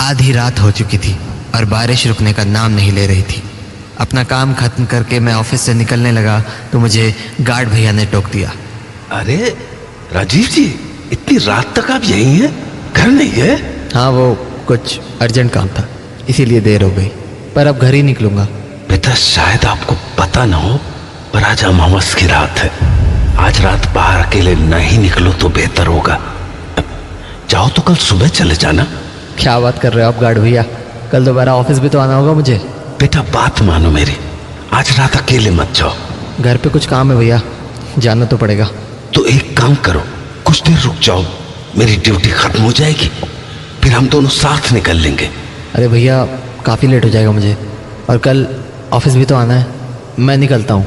आधी रात हो चुकी थी और बारिश रुकने का नाम नहीं ले रही थी। अपना काम खत्म करके मैं ऑफिस से निकलने लगा तो मुझे गार्ड भैया ने टोक दिया। अरे राजीव जी, इतनी रात तक आप यहीं हैं? घर नहीं है? हाँ, वो कुछ अर्जेंट काम था, इसीलिए देर हो गई, पर अब घर ही निकलूंगा। बेटा, शायद आपको पता ना हो, पर आज अमावस की रात है। आज रात बाहर अकेले नहीं निकलो तो बेहतर होगा। जाओ तो कल सुबह चले जाना। क्या बात कर रहे हो आप गार्ड भैया? कल दोबारा ऑफिस भी तो आना होगा मुझे। बेटा, बात मानो मेरी, आज रात अकेले मत जाओ। घर पे कुछ काम है भैया, जाना तो पड़ेगा। तो एक काम करो, कुछ देर रुक जाओ, मेरी ड्यूटी खत्म हो जाएगी, फिर हम दोनों साथ निकल लेंगे। अरे भैया, काफ़ी लेट हो जाएगा मुझे, और कल ऑफिस भी तो आना है। मैं निकलता हूँ,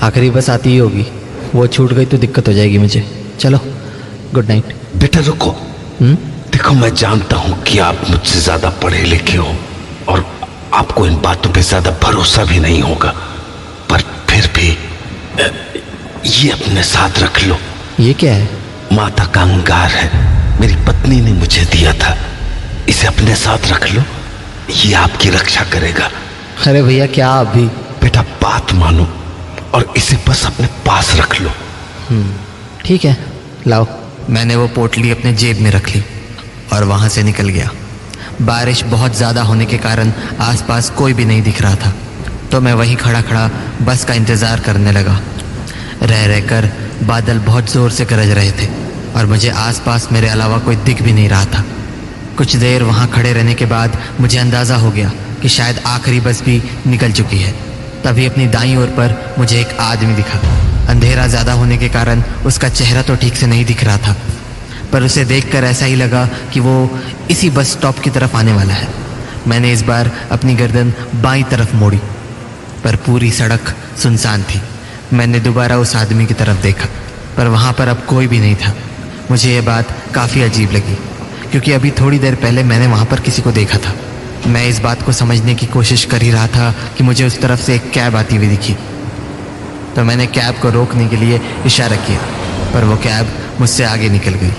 आखिरी बस आती ही होगी, वो छूट गई तो दिक्कत हो जाएगी मुझे। चलो, गुड नाइट। बेटा रुको। देखो, मैं जानता हूँ कि आप मुझसे ज्यादा पढ़े लिखे हो और आपको इन बातों पे ज्यादा भरोसा भी नहीं होगा, पर फिर भी ये अपने साथ रख लो। ये क्या है? माता का अंगार है, मेरी पत्नी ने मुझे दिया था, इसे अपने साथ रख लो, ये आपकी रक्षा करेगा। अरे भैया, क्या अभी? बेटा, बात मानो और इसे बस अपने पास रख लो। ठीक है, लाओ। मैंने वो पोटली अपने जेब में रख ली और वहाँ से निकल गया। बारिश बहुत ज़्यादा होने के कारण आसपास कोई भी नहीं दिख रहा था, तो मैं वहीं खड़ा खड़ा बस का इंतज़ार करने लगा। रह रहकर बादल बहुत ज़ोर से गरज रहे थे और मुझे आसपास मेरे अलावा कोई दिख भी नहीं रहा था। कुछ देर वहाँ खड़े रहने के बाद मुझे अंदाज़ा हो गया कि शायद आखिरी बस भी निकल चुकी है। तभी अपनी दाईं ओर पर मुझे एक आदमी दिखा। अंधेरा ज़्यादा होने के कारण उसका चेहरा तो ठीक से नहीं दिख रहा था, पर उसे देखकर ऐसा ही लगा कि वो इसी बस स्टॉप की तरफ आने वाला है। मैंने इस बार अपनी गर्दन बाईं तरफ मोड़ी, पर पूरी सड़क सुनसान थी। मैंने दोबारा उस आदमी की तरफ देखा, पर वहाँ पर अब कोई भी नहीं था। मुझे ये बात काफ़ी अजीब लगी, क्योंकि अभी थोड़ी देर पहले मैंने वहाँ पर किसी को देखा था। मैं इस बात को समझने की कोशिश कर ही रहा था कि मुझे उस तरफ से एक कैब आती हुई दिखी, तो मैंने कैब को रोकने के लिए इशारा किया, पर वो कैब मुझसे आगे निकल गई।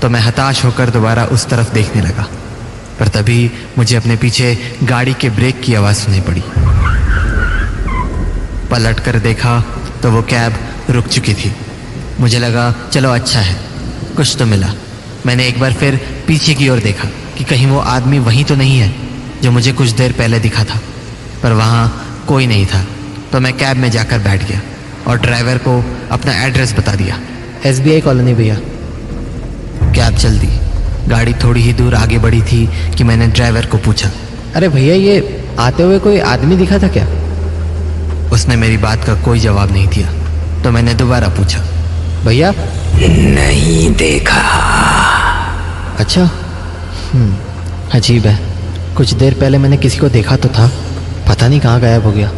तो मैं हताश होकर दोबारा उस तरफ देखने लगा, पर तभी मुझे अपने पीछे गाड़ी के ब्रेक की आवाज़ सुनाई पड़ी। पलट कर देखा तो वो कैब रुक चुकी थी। मुझे लगा चलो अच्छा है, कुछ तो मिला। मैंने एक बार फिर पीछे की ओर देखा कि कहीं वो आदमी वहीं तो नहीं है जो मुझे कुछ देर पहले दिखा था, पर वहाँ कोई नहीं था। तो मैं कैब में जाकर बैठ गया और ड्राइवर को अपना एड्रेस बता दिया। SBI कॉलोनी भैया। कैब चल दी। गाड़ी थोड़ी ही दूर आगे बढ़ी थी कि मैंने ड्राइवर को पूछा, अरे भैया, ये आते हुए कोई आदमी दिखा था क्या? उसने मेरी बात का कोई जवाब नहीं दिया, तो मैंने दोबारा पूछा, भैया? नहीं देखा। अच्छा, अजीब है, कुछ देर पहले मैंने किसी को देखा तो था, पता नहीं कहाँ गायब हो गया।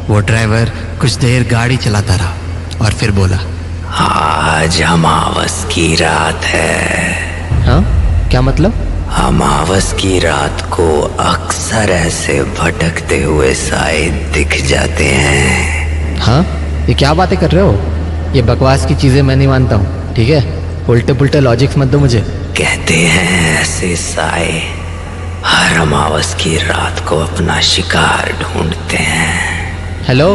वो ड्राइवर कुछ देर गाड़ी चलाता रहा और फिर बोला, आज अमावस की रात है। हाँ, क्या मतलब? अमावस की रात को अक्सर ऐसे भटकते हुए साए दिख जाते हैं। हाँ, ये क्या बातें कर रहे हो? ये बकवास की चीज़ें मैं नहीं मानता हूँ, ठीक है? उल्टे पुल्टे लॉजिक्स मत दो मुझे। कहते हैं ऐसे साए हर अमावस की रात को अपना शिकार ढूंढते हैं। हेलो,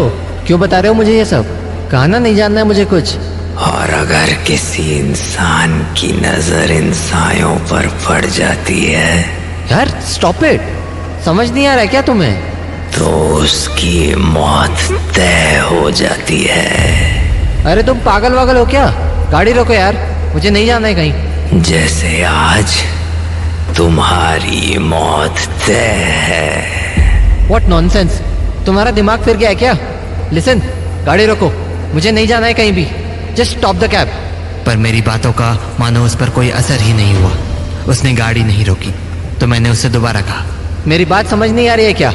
क्यों बता रहे हो मुझे ये सब? कहना नहीं जानना है मुझे कुछ। और अगर किसी इंसान की नजर इन सायों पर पड़ जाती है, यार स्टॉप इट, समझ नहीं आ रहा है क्या तुम्हें? तो उसकी मौत तय हो जाती है। अरे तुम पागल वागल हो क्या? गाड़ी रोको यार, मुझे नहीं जाना है कहीं। जैसे आज तुम्हारी मौत तय है। व्हाट नॉनसेंस, तुम्हारा दिमाग फिर गया है क्या? लिसन, गाड़ी रोको, मुझे नहीं जाना है कहीं भी, जस्ट स्टॉप द कैब। पर मेरी बातों का मानो उस पर कोई असर ही नहीं हुआ। उसने गाड़ी नहीं रोकी, तो मैंने उससे दोबारा कहा, मेरी बात समझ नहीं आ रही है क्या?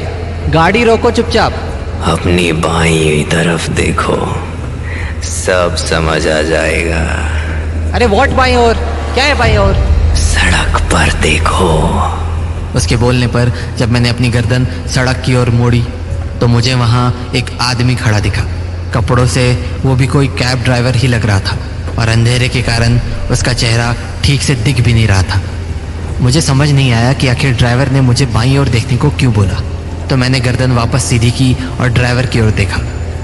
गाड़ी रोको चुपचाप। अपनी बाईं तरफ देखो, सब समझ आ जाएगा। अरे व्हाट बाईं ओर? क्या है बाईं ओर? सड़क पर देखो। उसके बोलने पर जब मैंने अपनी गर्दन सड़क की ओर मोड़ी तो मुझे वहाँ एक आदमी खड़ा दिखा। कपड़ों से वो भी कोई कैब ड्राइवर ही लग रहा था और अंधेरे के कारण उसका चेहरा ठीक से दिख भी नहीं रहा था। मुझे समझ नहीं आया कि आखिर ड्राइवर ने मुझे बाईं ओर देखने को क्यों बोला। तो मैंने गर्दन वापस सीधी की और ड्राइवर की ओर देखा,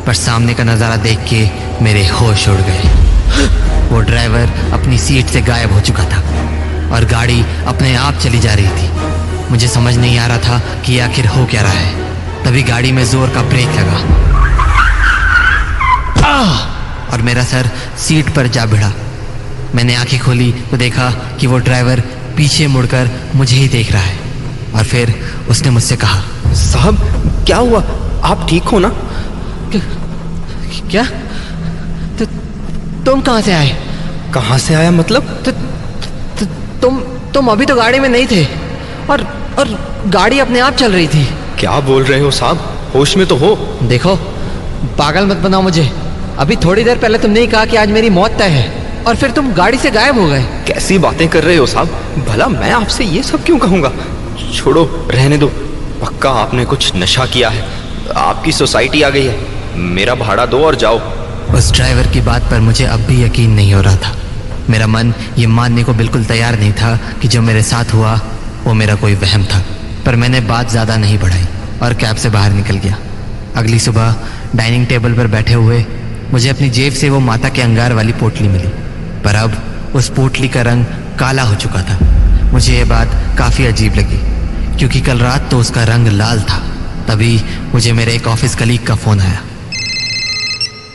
पर सामने का नज़ारा देख के मेरे होश उड़ गए। वो ड्राइवर अपनी सीट से गायब हो चुका था और गाड़ी अपने आप चली जा रही थी। मुझे समझ नहीं आ रहा था कि आखिर हो क्या रहा है। तभी गाड़ी में जोर का ब्रेक लगा और मेरा सर सीट पर जा भिड़ा। मैंने आंखें खोली तो देखा कि वो ड्राइवर पीछे मुड़कर मुझे ही देख रहा है और फिर उसने मुझसे कहा, साहब क्या हुआ, आप ठीक हो ना? क्या? तुम कहाँ से आए? कहाँ से आया मतलब? तुम अभी तो गाड़ी में नहीं थे और गाड़ी अपने आप चल रही थी। क्या बोल रहे हो साहब, होश में तो हो। देखो, पागल मत बनाओ मुझे। अभी थोड़ी देर पहले तुमने ही कहा कि आज मेरी मौत तय है और फिर तुम गाड़ी से गायब हो गए। कैसी बातें कर रहे हो साहब, भला मैं आपसे ये सब क्यों कहूँगा? छोड़ो, रहने दो। पक्का आपने कुछ नशा किया है। आपकी सोसाइटी आ गई है, मेरा भाड़ा दो और जाओ। उस ड्राइवर की बात पर मुझे अब भी यकीन नहीं हो रहा था। मेरा मन ये मानने को बिल्कुल तैयार नहीं था कि जो मेरे साथ हुआ वो मेरा कोई वहम था। पर मैंने बात ज़्यादा नहीं बढ़ाई और कैब से बाहर निकल गया। अगली सुबह डाइनिंग टेबल पर बैठे हुए मुझे अपनी जेब से वो माता के अंगार वाली पोटली मिली, पर अब उस पोटली का रंग काला हो चुका था। मुझे ये बात काफ़ी अजीब लगी क्योंकि कल रात तो उसका रंग लाल था। तभी मुझे मेरे एक ऑफिस कलीग का फ़ोन आया।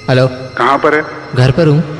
हेलो, कहाँ पर है? घर पर हूँ।